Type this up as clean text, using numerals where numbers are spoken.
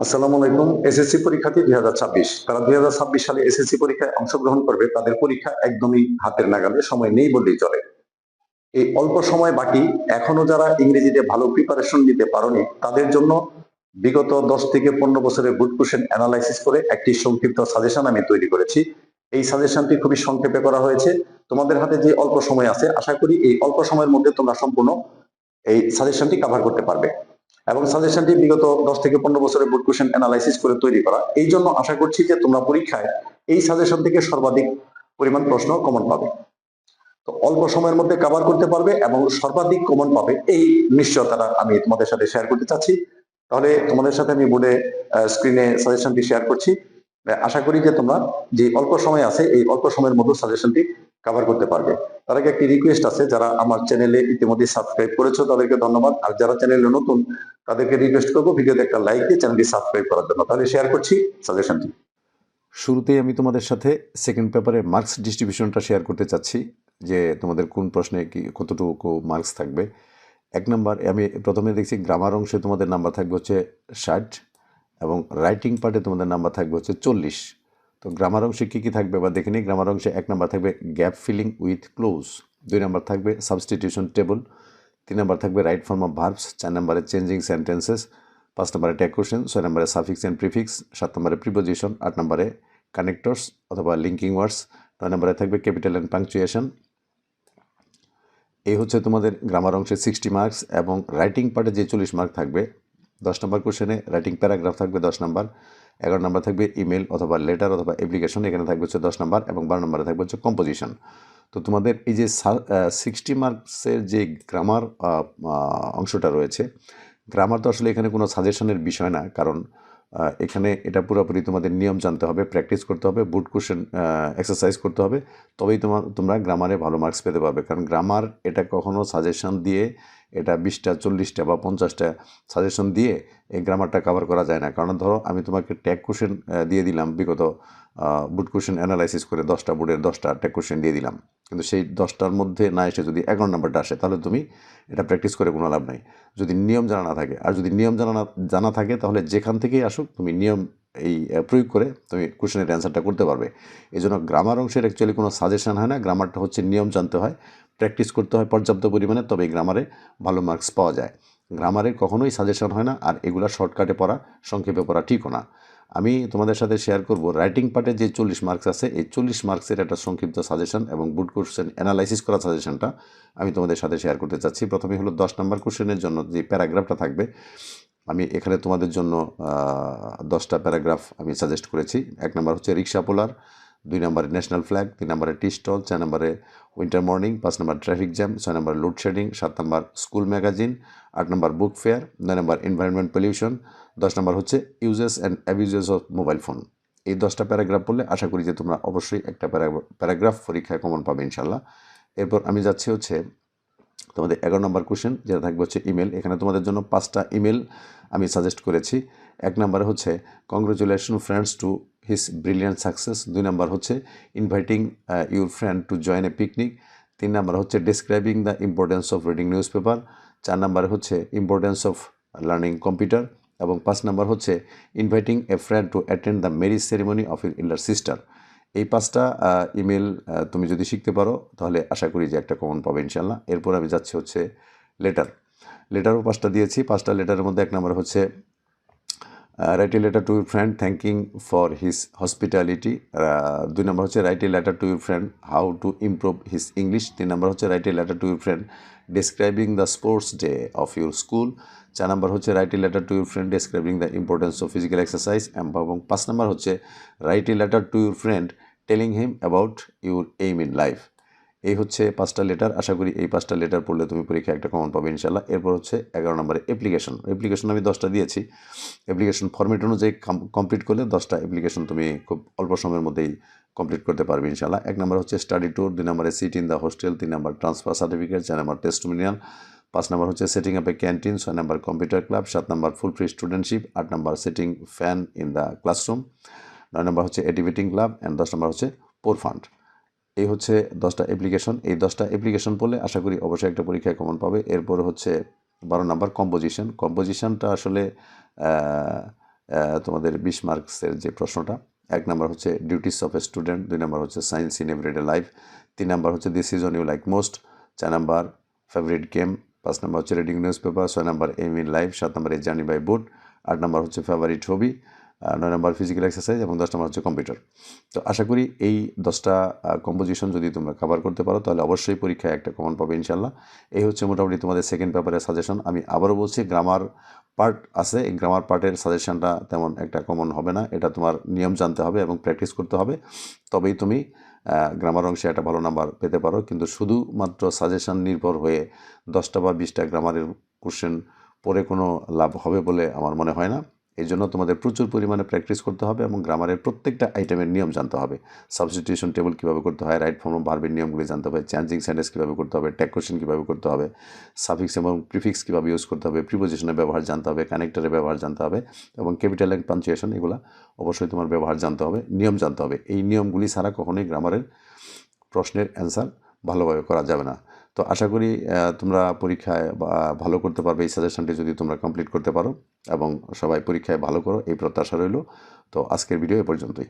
আসসালামু আলাইকুম। এসএসসি পরীক্ষার্থী 2026 তারা 2026 সালে এসএসসি পরীক্ষায় অংশগ্রহণ করবে। তাদের পরীক্ষা একদমই হাতের নাগালে, সময় নেই বললেই চলে। এই অল্প সময় বাকি, এখনো যারা ইংরেজিতে ভালো প্রিপারেশন নিতে পারোনি তাদের জন্য বিগত 10 থেকে 15 বছরের গুড কোশ্চেন অ্যানালাইসিস করে একটি সংক্ষিপ্ত সাজেশন আমি তৈরি করেছি। এই সাজেশনটি খুবই সংক্ষেপে করা হয়েছে। তোমাদের হাতে যে অল্প সময় আছে, আশা করি এই অল্প সময়ের মধ্যে তোমরা সম্পূর্ণ এই সাজেশনটি কভার করতে পারবে। এবং সাজেশনটি বিগত 10 থেকে 15 বছরের বোর্ড কোশ্চেন অ্যানালাইসিস করে তৈরি করা। এই জন্য আশা করছি যে তোমরা পরীক্ষায় এই সাজেশন থেকে সর্বাধিক পরিমাণ প্রশ্ন কমন পাবে। তো অল্প সময়ের মধ্যে কভার করতে পারবে এবং সর্বাধিক কমন পাবে, এই নিশ্চয়তাটা আমি তোমাদের সাথে শেয়ার করতে চাচ্ছি। তাহলে তোমাদের সাথে আমি বোর্ডে স্ক্রিনে সাজেশনটি শেয়ার করছি। আশা করি যে তোমরা যে অল্প সময় আছে এই অল্প সময়ের মধ্যে সাজেশনটি কভার করতে পারবে। তার আগে একটি রিকোয়েস্ট আছে, যারা আমার চ্যানেলে ইতিমধ্যে সাবস্ক্রাইব করেছো তাদেরকে ধন্যবাদ, আর যারা চ্যানেলে নতুন তাদেরকে রিকোয়েস্ট করবো ভিডিওতে একটা লাইক দিয়ে চ্যানেলটি সাবস্ক্রাইব করার জন্য। তাহলে শেয়ার করছি সাজেশনটি। শুরুতেই আমি তোমাদের সাথে সেকেন্ড পেপারে মার্কস ডিস্ট্রিবিউশনটা শেয়ার করতে চাচ্ছি, যে তোমাদের কোন প্রশ্নে কি কতটুকু মার্কস থাকবে। এক নাম্বার আমি প্রথমে দেখছি গ্রামার অংশে তোমাদের নাম্বার থাকবে হচ্ছে 60 এবং রাইটিং পার্টে তোমাদের নাম্বার থাকবে হচ্ছে 40। তো গ্রামার অংশে কী কী থাকবে বা দেখে নিই। গ্রামার অংশে 1 নাম্বার থাকবে gap filling with close, 2 number থাকবে সাবস্টিটিউশন টেবল, 3 নাম্বার থাকবে রাইট ফর্ম অফ ভার্বস, 4 নাম্বারে চেঞ্জিং সেন্টেন্সেস, 5 নম্বরে ট্যাগ কোশ্চেন, 6 নম্বরে সাফিক্স অ্যান্ড প্রিফিক্স, 7 নম্বরে প্রিপোজিশন, 8 নম্বরে কানেক্টরস অথবা লিঙ্কিং ওয়ার্ডস, 9 নম্বরে থাকবে ক্যাপিটাল অ্যান্ড পাংচুয়েশন। এই হচ্ছে তোমাদের গ্রামার অংশে 60 মার্কস। এবং রাইটিং পার্টে যে 40 মার্ক থাকবে, 10 নম্বর কোশ্চেনে রাইটিং প্যারাগ্রাফ থাকবে 10 নম্বর, 11 নম্বর থাকবে ইমেল অথবা লেটার অথবা অ্যাপ্লিকেশন, এখানে থাকবে হচ্ছে 10 নম্বর, এবং 12 নম্বরে থাকবে হচ্ছে কম্পোজিশন। তো তোমাদের এই যে 60 মার্কসের যে গ্রামার অংশটা রয়েছে, গ্রামার তো আসলে এখানে কোনো সাজেশনের বিষয় না, কারণ এখানে এটা পুরোপুরি তোমাদের নিয়ম জানতে হবে, প্র্যাকটিস করতে হবে, বুট কোশ্চেন এক্সারসাইজ করতে হবে, তবেই তোমরা গ্রামারে ভালো মার্কস পেতে পারবে। কারণ গ্রামার এটা কখনো সাজেশন দিয়ে এটা 20টা 40টা বা 50টা সাজেশন দিয়ে এই গ্রামারটা কভার করা যায় না। কারণ ধরো আমি তোমাকে ট্যাগ কোশ্চেন দিয়ে দিলাম, বিগত বুট কোশ্চেন অ্যানালাইসিস করে 10টা বোর্ডের 10টা ট্যাগ কোশ্চেন দিয়ে দিলাম, কিন্তু সেই 10টার মধ্যে না এসে যদি 11 নম্বরটা আসে, তাহলে তুমি এটা প্র্যাকটিস করে কোনো লাভ নাই, যদি নিয়ম জানা না থাকে। আর যদি নিয়ম জানা থাকে, তাহলে যেখান থেকেই আসুক তুমি নিয়ম এই প্রয়োগ করে তুমি কোশ্চেনের অ্যান্সারটা করতে পারবে। এই জন্য গ্রামার অংশের অ্যাকচুয়ালি কোনো সাজেশন হয় না, গ্রামারটা হচ্ছে নিয়ম জানতে হয়, প্র্যাকটিস করতে হয় পর্যাপ্ত পরিমাণে, তবে গ্রামারে ভালো মার্কস পাওয়া যায়। গ্রামারে কখনোই সাজেশন হয় না, আর এগুলা শর্টকাটে পড়া, সংক্ষেপে পড়া ঠিকও না। আমি তোমাদের সাথে শেয়ার করব রাইটিং পার্টে যে 40 মার্কস আছে, এই 40 মার্কসের একটা সংক্ষিপ্ত সাজেশন এবং বুট কোশ্চেন অ্যানালাইসিস করা সাজেশনটা আমি তোমাদের সাথে শেয়ার করতে চাচ্ছি। প্রথমে হলো 10 নম্বর কোশ্চেনের জন্য যে প্যারাগ্রাফটা থাকবে, আমি এখানে তোমাদের জন্য 10টা প্যারাগ্রাফ আমি সাজেস্ট করেছি। 1 নম্বর হচ্ছে রিক্সা পোলার, 2 নম্বরে ন্যাশনাল ফ্ল্যাগ, 3 নম্বরে টি স্টল, 4 নম্বরে উইন্টার মর্নিং, 5 নম্বর ট্রাফিক জ্যাম, 6 নম্বর লোডশেডিং, 7 নম্বর স্কুল ম্যাগাজিন, 8 নম্বর বুক ফেয়ার, 9 নম্বর এনভায়রনমেন্ট পলিউশন, 10 নম্বর হচ্ছে uses and abuses of mobile phone. এই 10টা প্যারাগ্রাফ পড়লে আশা করি যে তোমরা অবশ্যই একটা প্যারাগ্রাফ পরীক্ষায় কমন পাবে ইনশাল্লাহ। এরপর আমি যাচ্ছি হচ্ছে তোমাদের 11 নম্বর কোশ্চেন, যেটা থাকবে হচ্ছে ইমেল। এখানে তোমাদের জন্য 5টা ইমেল আমি সাজেস্ট করেছি। 1 নম্বরে হচ্ছে congratulation friends to his brilliant success, 2 নম্বর হচ্ছে inviting your friend to join A picnic, 3 নম্বর হচ্ছে describing the importance of reading news paper, 4 নম্বরে হচ্ছে ইম্পর্টেন্স অফ লার্নিং কম্পিউটার, এবং 5 নম্বর হচ্ছে inviting a friend to attend the marriage ceremony of your elder sister. এই 5টা email তুমি যদি শিখতে পারো, তাহলে আশা করি যে একটা কমন পাবে ইনশাল্লাহ। এরপর আমি যাচ্ছি হচ্ছে লেটারও 5টা দিয়েছি। 5টা লেটারের মধ্যে 1 নম্বর হচ্ছে write a letter to your friend thanking for his hospitality, 2 নম্বর হচ্ছে write a letter to your friend how to improve his English, 3 নম্বর হচ্ছে write a letter to your friend describing the sports day of your school, 4 নম্বর হচ্ছে write a letter to your friend describing the importance of physical exercise, এবং 5 নম্বর হচ্ছে write a letter to your friend telling him about your aim in life. এই হচ্ছে 5টা letter. আশা করি এই 5টা লেটার পড়লে তুমি পরীক্ষায় একটা কমন পাবে ইনশাল্লাহ। এরপর হচ্ছে 11 নম্বরে অ্যাপ্লিকেশন আমি 10টা দিয়েছি। অ্যাপ্লিকেশন ফরম্যাট অনুযায়ী কমপ্লিট করলে 10টা অ্যাপ্লিকেশন তুমি খুব অল্প সময়ের মধ্যেই কমপ্লিট করতে পারবে ইনশাল্লাহ। 1 নম্বর হচ্ছে স্টাডি ট্যুর, 2 নম্বরে সিট ইন দ্য হোস্টেল, 3 নম্বর ট্রান্সফার সার্টিফিকেট, 4 নম্বর টেস্টিমোনিয়াল, 5 নম্বর হচ্ছে সেটিং আপ এ ক্যান্টিন, 6 নম্বর কম্পিউটার ক্লাব, 7 নম্বর ফুল ফ্রি স্টুডেন্টশিপ, 8 নম্বর setting fan in the classroom, 9 নম্বর হচ্ছে এটিভেটিং ক্লাব, অ্যান্ড 10 নম্বর হচ্ছে পোর ফান্ড। এই হচ্ছে 10টা অ্যাপ্লিকেশন। এই 10টা অ্যাপ্লিকেশন পড়লে আশা করি অবশ্যই একটা পরীক্ষায় কমন পাবে। এরপর হচ্ছে 12 নম্বর কম্পোজিশনটা আসলে তোমাদের 20 মার্কসের যে প্রশ্নটা, 1 নাম্বার হচ্ছে duties of a student, 2 number হচ্ছে science in everyday life, 3 number হচ্ছে this season you like most, 4 number favourite game, 5 number হচ্ছে reading newspaper, 6 number aim in life, 7 number a journey by boat, 8 number হচ্ছে favourite hobby, 9 number physical exercise এবং 10 number হচ্ছে computer. তো আশা করি এই 10টা composition যদি তোমরা কভার করতে পারো তাহলে অবশ্যই পরীক্ষায় একটা কমন পাবে ইনশাল্লাহ। এই হচ্ছে মোটামুটি তোমাদের সেকেন্ড পেপারের সাজেশন। আমি আবারও বলছি, গ্রামার পার্ট আছে, এই গ্রামার পার্টের সাজেশনটা তেমন একটা কমন হবে না, এটা তোমার নিয়ম জানতে হবে এবং প্র্যাকটিস করতে হবে, তবেই তুমি গ্রামার অংশে একটা ভালো নাম্বার পেতে পারো। কিন্তু শুধুমাত্র সাজেশন নির্ভর হয়ে 10টা বা 20টা গ্রামারের কোশ্চেন পড়ে কোনো লাভ হবে বলে আমার মনে হয় না। এই জন্য তোমাদের প্রচুর পরিমাণে প্র্যাকটিস করতে হবে এবং গ্রামারের প্রত্যেকটা আইটেমের নিয়ম জানতে হবে। সাবস্টিটিউশন টেবল কীভাবে করতে হয়, রাইট ফর্ম ভার্বের নিয়মগুলি জানতে হবে, চেঞ্জিং সেন্টেন্স কীভাবে করতে হবে, ট্যাগ কোশ্চেন কীভাবে করতে হবে, সাফিক্স এবং প্রিফিক্স কীভাবে ইউজ করতে হবে, প্রিপোজিশনের ব্যবহার জানতে হবে, কানেক্টরের ব্যবহার জানতে হবে এবং ক্যাপিটাল অ্যান্ড পাঞ্চুয়েশন, এগুলো অবশ্যই তোমার ব্যবহার জানতে হবে, নিয়ম জানতে হবে। এই নিয়মগুলি ছাড়া কখনোই গ্রামারের প্রশ্নের অ্যান্সার ভালোভাবে করা যাবে না। তো আশা করি তোমরা পরীক্ষায় ভালো করতে পারবে এই সাজেশনটি যদি তোমরা কমপ্লিট করতে পারো এবং সবাই পরীক্ষায় ভালো করো, এই প্রত্যাশা রইল। তো আজকের ভিডিও এ পর্যন্তই।